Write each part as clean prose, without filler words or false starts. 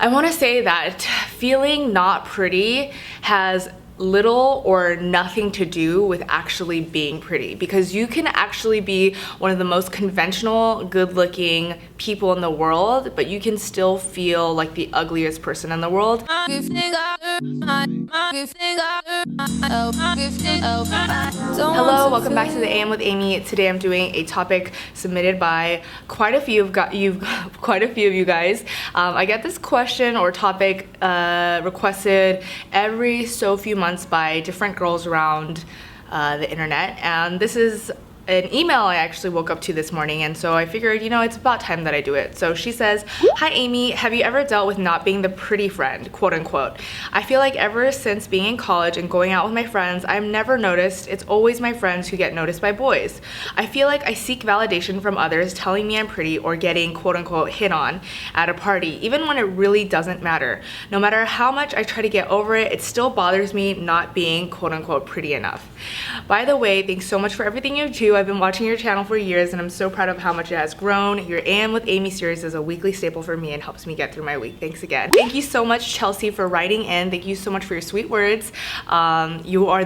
I want to say that feeling not pretty has little or nothing to do with actually being pretty, because you can actually be one of the most conventional, good-looking people in the world, but you can still feel like the ugliest person in the world. Hello, welcome back to the AM with Amy. Today I'm doing a topic submitted by quite a few of you guys. I get this question or topic requested every so few months by different girls around the internet, and this is an email I actually woke up to this morning, and so I figured, it's about time that I do it. So she says, "Hi Amy, have you ever dealt with not being the pretty friend, quote unquote? I feel like ever since being in college and going out with my friends, I'm never noticed. It's always my friends who get noticed by boys. I feel like I seek validation from others telling me I'm pretty or getting quote unquote hit on at a party, even when it really doesn't matter. No matter how much I try to get over it, it still bothers me not being quote unquote pretty enough. By the way, thanks so much for everything you do. I've been watching your channel for years and I'm so proud of how much it has grown. Your AM with Amy series is a weekly staple for me and helps me get through my week. Thanks again." Thank you so much, Chelsea, for writing in. Thank you so much for your sweet words. You are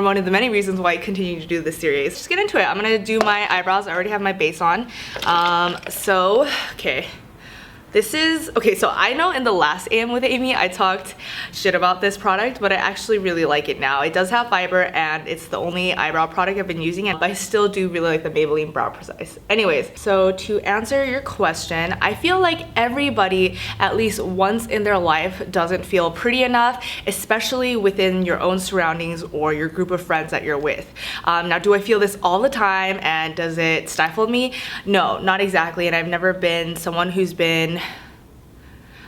one of the many reasons why I continue to do this series. Just get into it. I'm gonna do my eyebrows. I already have my base on. So I know in the last AM with Amy I talked shit about this product, but I actually really like it now. It does have fiber and it's the only eyebrow product I've been using, but I still do really like the Maybelline Brow Precise. Anyways, so to answer your question, I feel like everybody at least once in their life doesn't feel pretty enough, especially within your own surroundings or your group of friends that you're with. Now, do I feel this all the time and does it stifle me? No, not exactly, and I've never been someone who's been...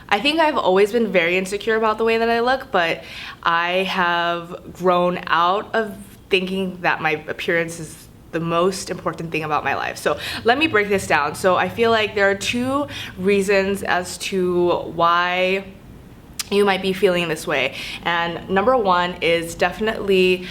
I think I've always been very insecure about the way that I look, but I have grown out of thinking that my appearance is the most important thing about my life. So let me break this down. So I feel like there are two reasons as to why you might be feeling this way. And number one is definitely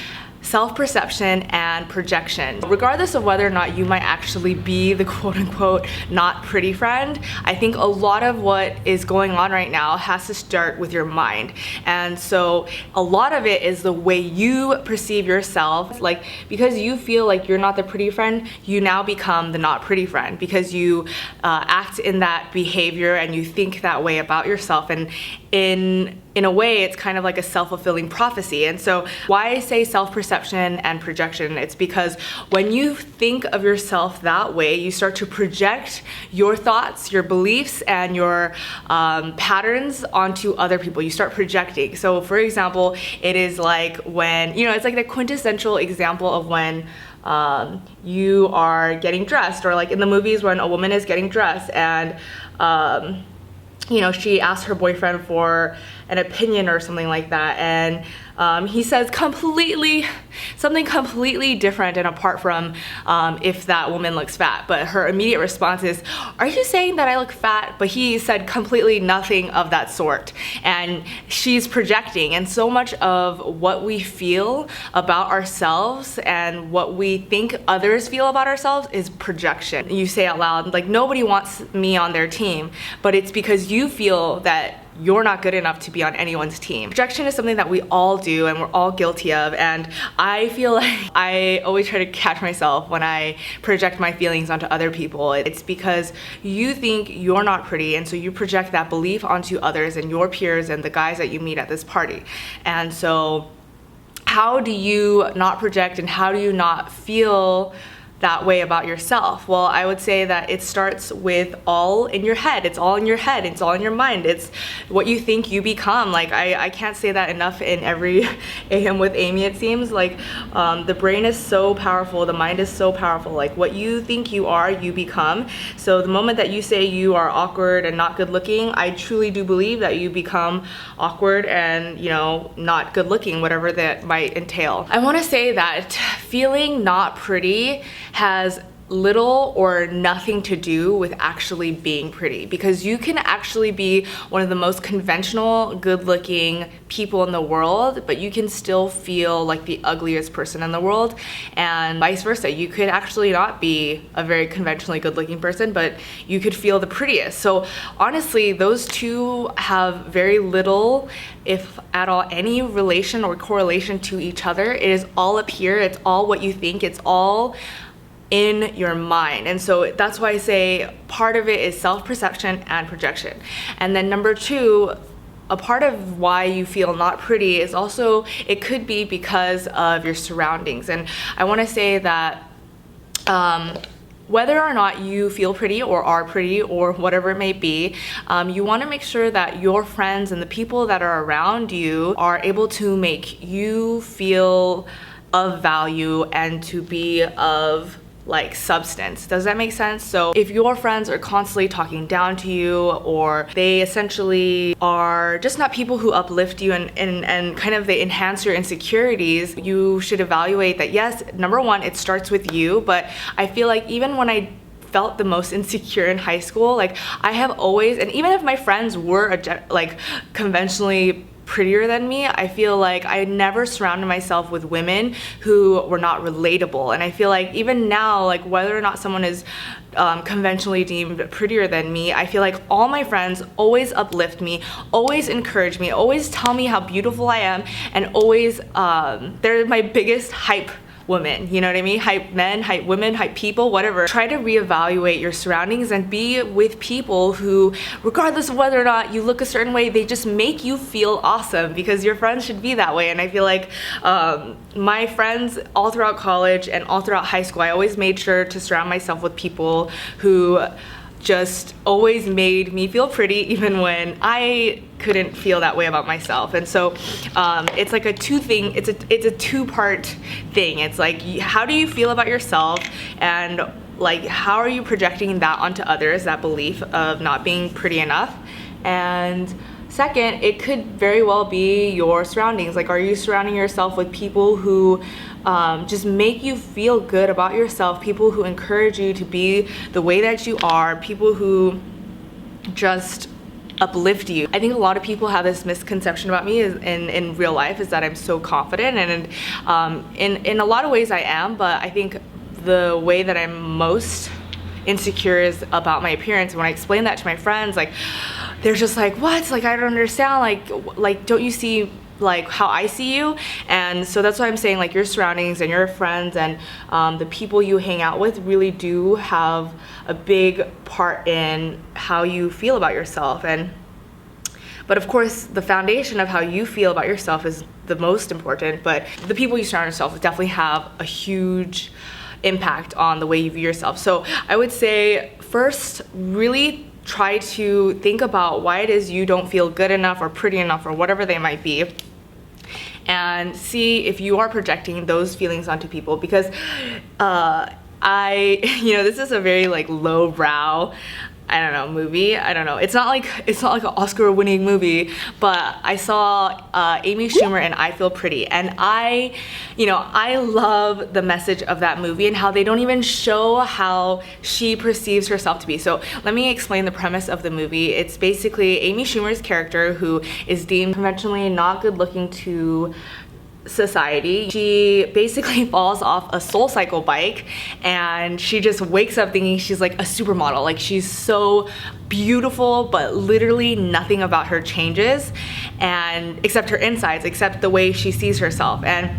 self-perception and projection. Regardless of whether or not you might actually be the quote-unquote not pretty friend, I think a lot of what is going on right now has to start with your mind. And so a lot of it is the way you perceive yourself. Like, because you feel like you're not the pretty friend, you now become the not pretty friend because you act in that behavior and you think that way about yourself. And in a way, it's kind of like a self-fulfilling prophecy. And so why I say self-perception and projection, it's because when you think of yourself that way, you start to project your thoughts, your beliefs, and your patterns onto other people. You start projecting. So for example, it is like when, it's like the quintessential example of when you are getting dressed, or like in the movies when a woman is getting dressed and she asks her boyfriend for an opinion or something like that, and he says something completely different and apart from if that woman looks fat. But her immediate response is, "Are you saying that I look fat?" But he said completely nothing of that sort. And she's projecting, and so much of what we feel about ourselves and what we think others feel about ourselves is projection. You say out loud, like, "Nobody wants me on their team," but it's because you feel that you're not good enough to be on anyone's team. Projection is something that we all do and we're all guilty of, and I feel like I always try to catch myself when I project my feelings onto other people. It's because you think you're not pretty, and so you project that belief onto others and your peers and the guys that you meet at this party. And so how do you not project and how do you not feel that way about yourself? Well, I would say that it starts with all in your head. It's all in your head. It's all in your mind. It's what you think you become. Like, I can't say that enough in every AM with Amy, it seems. Like, the brain is so powerful. The mind is so powerful. Like, what you think you are, you become. So the moment that you say you are awkward and not good looking, I truly do believe that you become awkward and, not good looking, whatever that might entail. I want to say that feeling not pretty has little or nothing to do with actually being pretty, because you can actually be one of the most conventional, good-looking people in the world, but you can still feel like the ugliest person in the world, and vice versa. You could actually not be a very conventionally good-looking person, but you could feel the prettiest. So honestly, those two have very little, if at all, any relation or correlation to each other. It is all up here. It's all what you think. It's all in your mind. And so that's why I say part of it is self-perception and projection. And then number two, a part of why you feel not pretty is also, it could be because of your surroundings. And I want to say that whether or not you feel pretty or are pretty or whatever it may be, you want to make sure that your friends and the people that are around you are able to make you feel of value and to be of like substance. Does that make sense? So if your friends are constantly talking down to you, or they essentially are just not people who uplift you and kind of they enhance your insecurities, you should evaluate that. Yes, number one, it starts with you, but I feel like even when I felt the most insecure in high school, like I have always, and even if my friends were like conventionally prettier than me, I feel like I never surrounded myself with women who were not relatable. And I feel like even now, like whether or not someone is conventionally deemed prettier than me, I feel like all my friends always uplift me, always encourage me, always tell me how beautiful I am, and always they're my biggest hype women, you know what I mean? Hype men, hype women, hype people, whatever. Try to reevaluate your surroundings and be with people who, regardless of whether or not you look a certain way, they just make you feel awesome, because your friends should be that way. And I feel like my friends all throughout college and all throughout high school, I always made sure to surround myself with people who just always made me feel pretty, even when I couldn't feel that way about myself. And so it's like it's a two-part thing. It's like, how do you feel about yourself, and like how are you projecting that onto others, that belief of not being pretty enough? And second, it could very well be your surroundings. Like, are you surrounding yourself with people who just make you feel good about yourself, people who encourage you to be the way that you are, people who just uplift you? I think a lot of people have this misconception about me in real life, is that I'm so confident, and in a lot of ways I am, but I think the way that I'm most insecure is about my appearance. When I explain that to my friends, like they're just like, what? Like, I don't understand, like don't you see like how I see you? And so that's why I'm saying, like, your surroundings and your friends and the people you hang out with really do have a big part in how you feel about yourself. But of course, the foundation of how you feel about yourself is the most important, but the people you surround yourself with definitely have a huge impact on the way you view yourself. So I would say, first, really try to think about why it is you don't feel good enough or pretty enough or whatever they might be, and see if you are projecting those feelings onto people. Because this is a very like lowbrow, I don't know, movie. I don't know. It's not like an Oscar-winning movie, but I saw Amy Schumer in I Feel Pretty, and I love the message of that movie and how they don't even show how she perceives herself to be. So let me explain the premise of the movie. It's basically Amy Schumer's character, who is deemed conventionally not good looking to society. She basically falls off a SoulCycle bike, and she just wakes up thinking she's like a supermodel. Like, she's so beautiful, but literally nothing about her changes, and except her insides, except the way she sees herself. And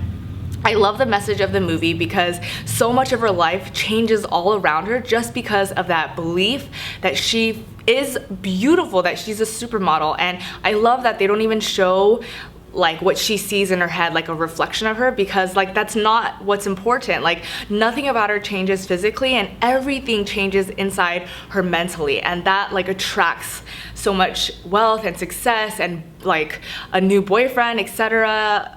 I love the message of the movie because so much of her life changes all around her just because of that belief that she is beautiful, that she's a supermodel. And I love that they don't even show like what she sees in her head, like a reflection of her, because like that's not what's important. Like, nothing about her changes physically, and everything changes inside her mentally, and that like attracts so much wealth and success and like a new boyfriend, etc.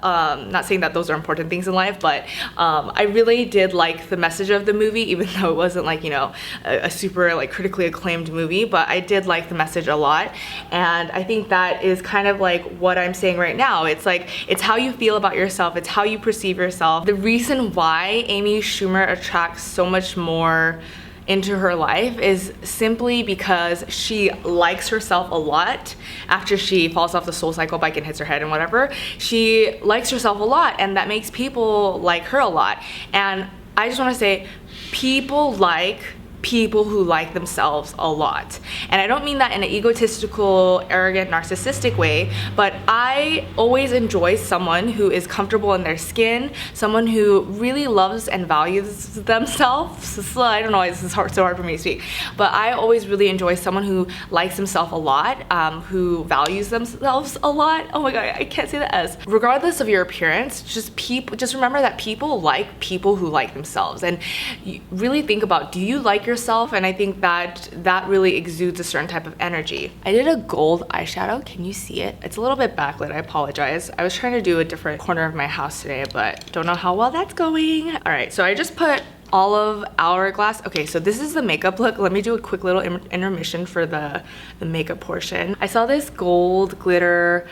Not saying that those are important things in life, but I really did like the message of the movie, even though it wasn't like, you know, a super like critically acclaimed movie, but I did like the message a lot. And I think that is kind of like what I'm saying right now. It's like, it's how you feel about yourself, it's how you perceive yourself. The reason why Amy Schumer attracts so much more into her life is simply because she likes herself a lot. After she falls off the SoulCycle bike and hits her head and whatever, she likes herself a lot, and that makes people like her a lot. And I just want to say, people like people who like themselves a lot. And I don't mean that in an egotistical, arrogant, narcissistic way, but I always enjoy someone who is comfortable in their skin, someone who really loves and values themselves. I don't know why this is so hard for me to speak, but I always really enjoy someone who likes himself a lot, who values themselves a lot. Oh my god, I can't say the S. Regardless of your appearance, just remember that people like people who like themselves. And you really think about, do you like yourself? And I think that really exudes a certain type of energy. I did a gold eyeshadow. Can you see it? It's a little bit backlit, I apologize. I was trying to do a different corner of my house today, but don't know how well that's going. All right, so I just put all of Hourglass. Okay, so this is the makeup look. Let me do a quick little intermission for the makeup portion. I saw this gold glitter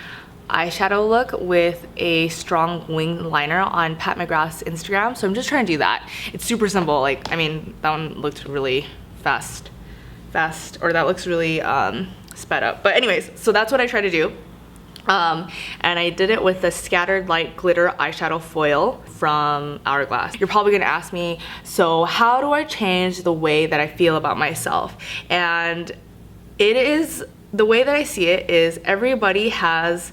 eyeshadow look with a strong wing liner on Pat McGrath's Instagram, so I'm just trying to do that. It's super simple. Like, I mean, that one looked really fast, or that looks really sped up. But anyways, so that's what I try to do. And I did it with the Scattered Light Glitter Eyeshadow Foil from Hourglass. You're probably gonna ask me, so how do I change the way that I feel about myself? And it is, the way that I see it is, everybody has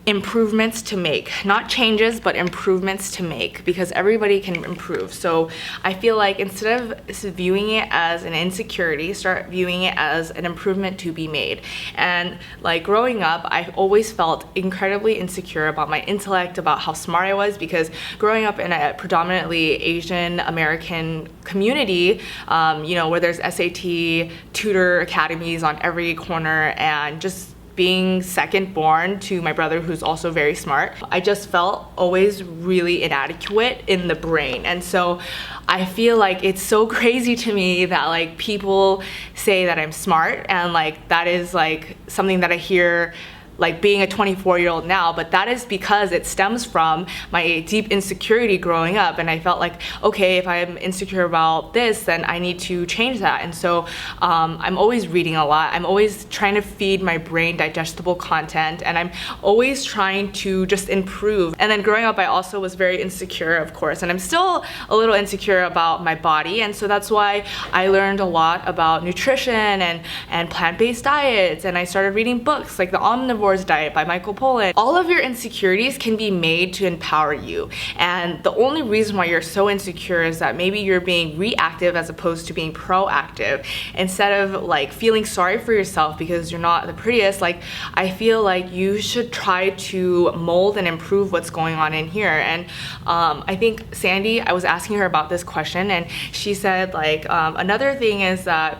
improvements to make, not changes, but improvements to make, because everybody can improve. So I feel like instead of viewing it as an insecurity, start viewing it as an improvement to be made. And like growing up, I always felt incredibly insecure about my intellect, about how smart I was, because growing up in a predominantly Asian American community, you know, where there's SAT tutor academies on every corner, and just being second born to my brother who's also very smart, I just felt always really inadequate in the brain. And so I feel like it's so crazy to me that like people say that I'm smart, and like that is like something that I hear like being a 24-year-old now, but that is because it stems from my deep insecurity growing up. And I felt like, okay, if I'm insecure about this, then I need to change that. And so I'm always reading a lot. I'm always trying to feed my brain digestible content, and I'm always trying to just improve. And then growing up, I also was very insecure, of course, and I'm still a little insecure about my body. And so that's why I learned a lot about nutrition and plant-based diets, and I started reading books like The Omnivore Diet by Michael Pollan. All of your insecurities can be made to empower you, and the only reason why you're so insecure is that maybe you're being reactive as opposed to being proactive. Instead of like feeling sorry for yourself because you're not the prettiest, like I feel like you should try to mold and improve what's going on in here. And I think Sandy, I was asking her about this question, and she said like another thing is that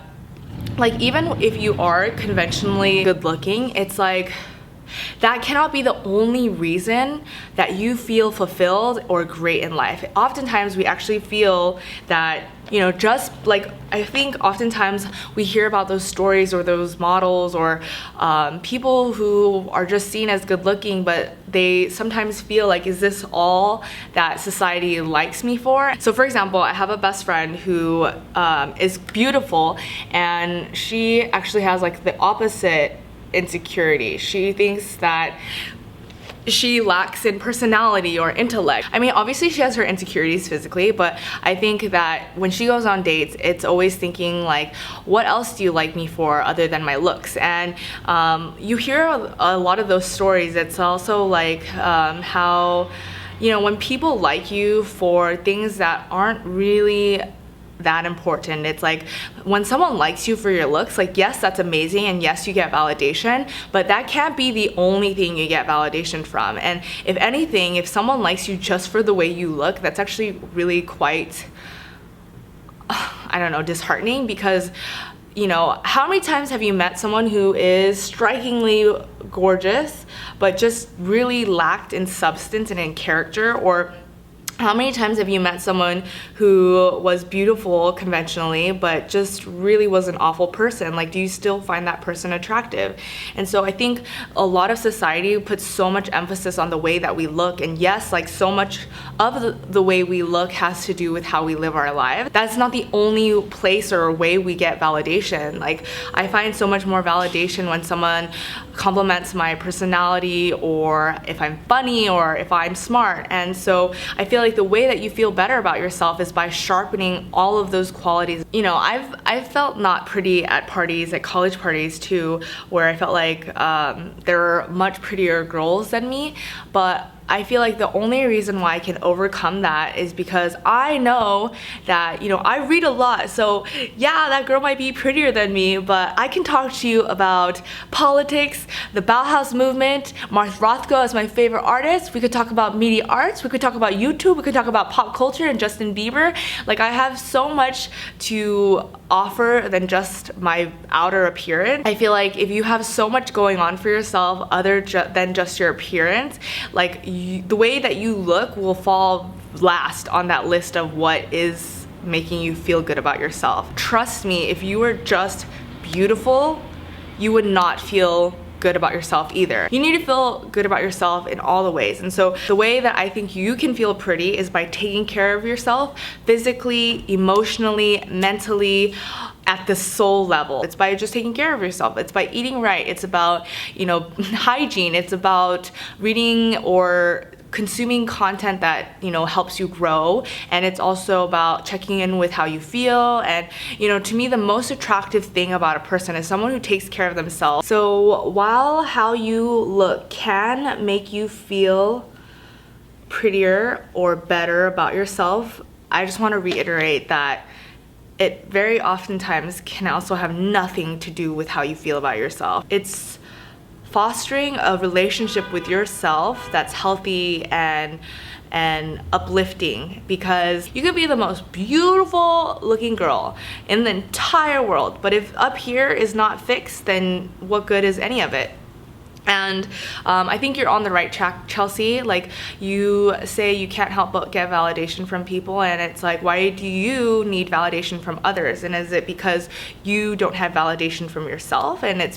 like even if you are conventionally good looking, it's like that cannot be the only reason that you feel fulfilled or great in life. Oftentimes we actually feel that, you know, just like, I think oftentimes we hear about those stories or those models or people who are just seen as good looking, but they sometimes feel like, is this all that society likes me for? So for example, I have a best friend who is beautiful, and she actually has like the opposite insecurity. She thinks that she lacks in personality or intellect. I mean, obviously she has her insecurities physically, but I think that when she goes on dates, it's always thinking like, what else do you like me for other than my looks? And you hear a lot of those stories. It's also like how, you know, when people like you for things that aren't really that important. It's like when someone likes you for your looks, like yes, that's amazing, and yes, you get validation, but that can't be the only thing you get validation from. And if anything, if someone likes you just for the way you look, that's actually really quite, I don't know, disheartening, because you know, how many times have you met someone who is strikingly gorgeous but just really lacked in substance and in character? Or how many times have you met someone who was beautiful conventionally but just really was an awful person? Like, do you still find that person attractive? And so I think a lot of society puts so much emphasis on the way that we look, and yes, like so much of the way we look has to do with how we live our life. That's not the only place or way we get validation. Like, I find so much more validation when someone compliments my personality, or if I'm funny, or if I'm smart. And so I feel like the way that you feel better about yourself is by sharpening all of those qualities. You know, I've felt not pretty at parties, at college parties too, where I felt like there were much prettier girls than me, but I feel like the only reason why I can overcome that is because I know that, you know, I read a lot. So yeah, that girl might be prettier than me, but I can talk to you about politics, the Bauhaus movement, Mark Rothko is my favorite artist. We could talk about media arts. We could talk about YouTube. We could talk about pop culture and Justin Bieber. Like, I have so much to offer than just my outer appearance. I feel like if you have so much going on for yourself other than just your appearance, like the way that you look will fall last on that list of what is making you feel good about yourself. Trust me, if you were just beautiful, you would not feel good about yourself either. You need to feel good about yourself in all the ways. And so the way that I think you can feel pretty is by taking care of yourself physically, emotionally, mentally, at the soul level. It's by just taking care of yourself. It's by eating right. It's about, you know, hygiene. It's about reading or consuming content that, you know, helps you grow. And it's also about checking in with how you feel. And, you know, to me, the most attractive thing about a person is someone who takes care of themselves. So while how you look can make you feel prettier or better about yourself, I just want to reiterate that it very oftentimes can also have nothing to do with how you feel about yourself. It's fostering a relationship with yourself that's healthy and uplifting, because you could be the most beautiful looking girl in the entire world, but if up here is not fixed, then what good is any of it? And I think you're on the right track, Chelsea. Like, you say you can't help but get validation from people, and it's like, why do you need validation from others? And is it because you don't have validation from yourself? And is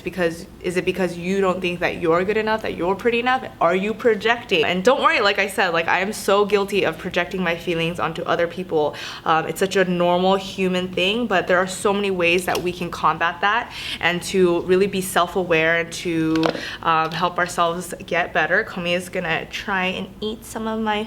it because you don't think that you're good enough, that you're pretty enough? Are you projecting? And don't worry, like I said, like, I am so guilty of projecting my feelings onto other people. It's such a normal human thing, but there are so many ways that we can combat that and to really be self-aware and to help ourselves get better. Komi is gonna try and eat some of my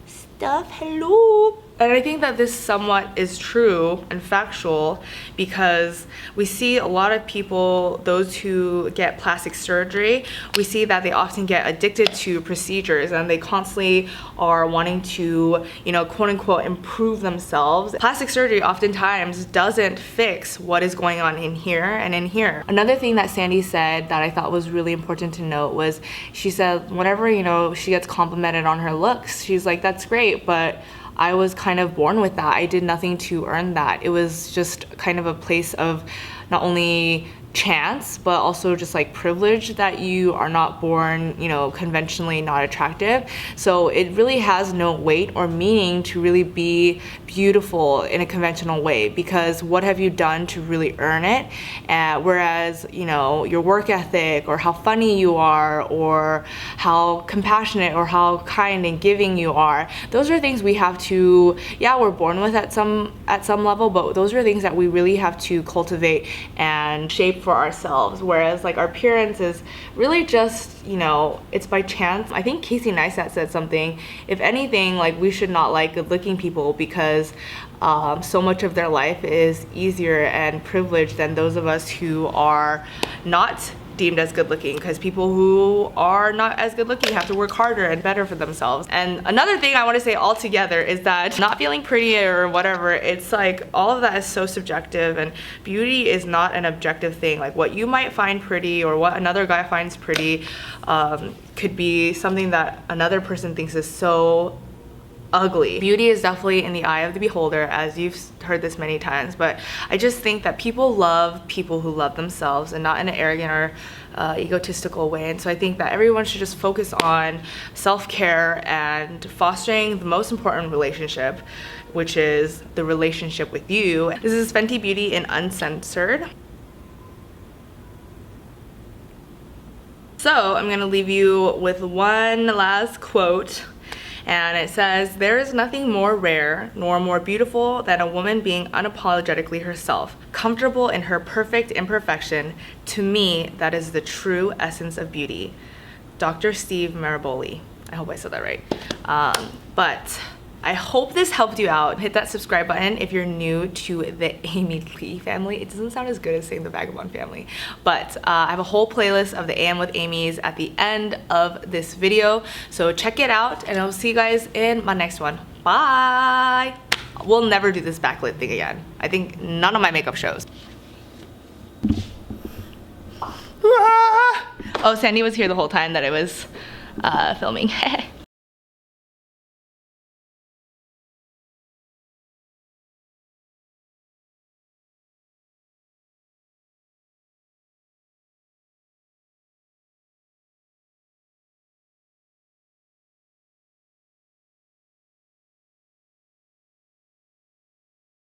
stuff. Hello. And I think that this somewhat is true and factual, because we see a lot of people, those who get plastic surgery, we see that they often get addicted to procedures and they constantly are wanting to, you know, quote unquote, improve themselves. Plastic surgery oftentimes doesn't fix what is going on in here and in here. Another thing that Sandy said that I thought was really important to note was, she said whenever, you know, she gets complimented on her looks, she's like, that's great, but I was kind of born with that. I did nothing to earn that. It was just kind of a place of not only chance, but also just like privilege that you are not born, you know, conventionally not attractive. So it really has no weight or meaning to really be beautiful in a conventional way, because what have you done to really earn it? Whereas, you know, your work ethic, or how funny you are, or how compassionate or how kind and giving you are, those are things we have to, yeah, we're born with at some level, but those are things that we really have to cultivate and shape for ourselves. Whereas like our appearance is really just, you know, it's by chance. I think Casey Neistat said something, if anything, like, we should not like good looking people, because so much of their life is easier and privileged than those of us who are not deemed as good looking, because people who are not as good looking have to work harder and better for themselves. And another thing I want to say altogether is that not feeling pretty or whatever, it's like all of that is so subjective, and beauty is not an objective thing. Like, what you might find pretty or what another guy finds pretty could be something that another person thinks is so ugly. Beauty is definitely in the eye of the beholder, as you've heard this many times, but I just think that people love people who love themselves and not in an arrogant or egotistical way. And so I think that everyone should just focus on self-care and fostering the most important relationship, which is the relationship with you. This is Fenty Beauty in Uncensored. So I'm gonna leave you with one last quote, and it says, "There is nothing more rare nor more beautiful than a woman being unapologetically herself, comfortable in her perfect imperfection. To me, that is the true essence of beauty." Dr. Steve Maraboli. I hope I said that right. But I hope this helped you out. Hit that subscribe button if you're new to the Amy Lee family. It doesn't sound as good as saying the Vagabond family, but I have a whole playlist of the AM with Amy's at the end of this video, so check it out, and I'll see you guys in my next one. Bye. We'll never do this backlit thing again. I think none of my makeup shows. Oh, Sandy was here the whole time that I was filming.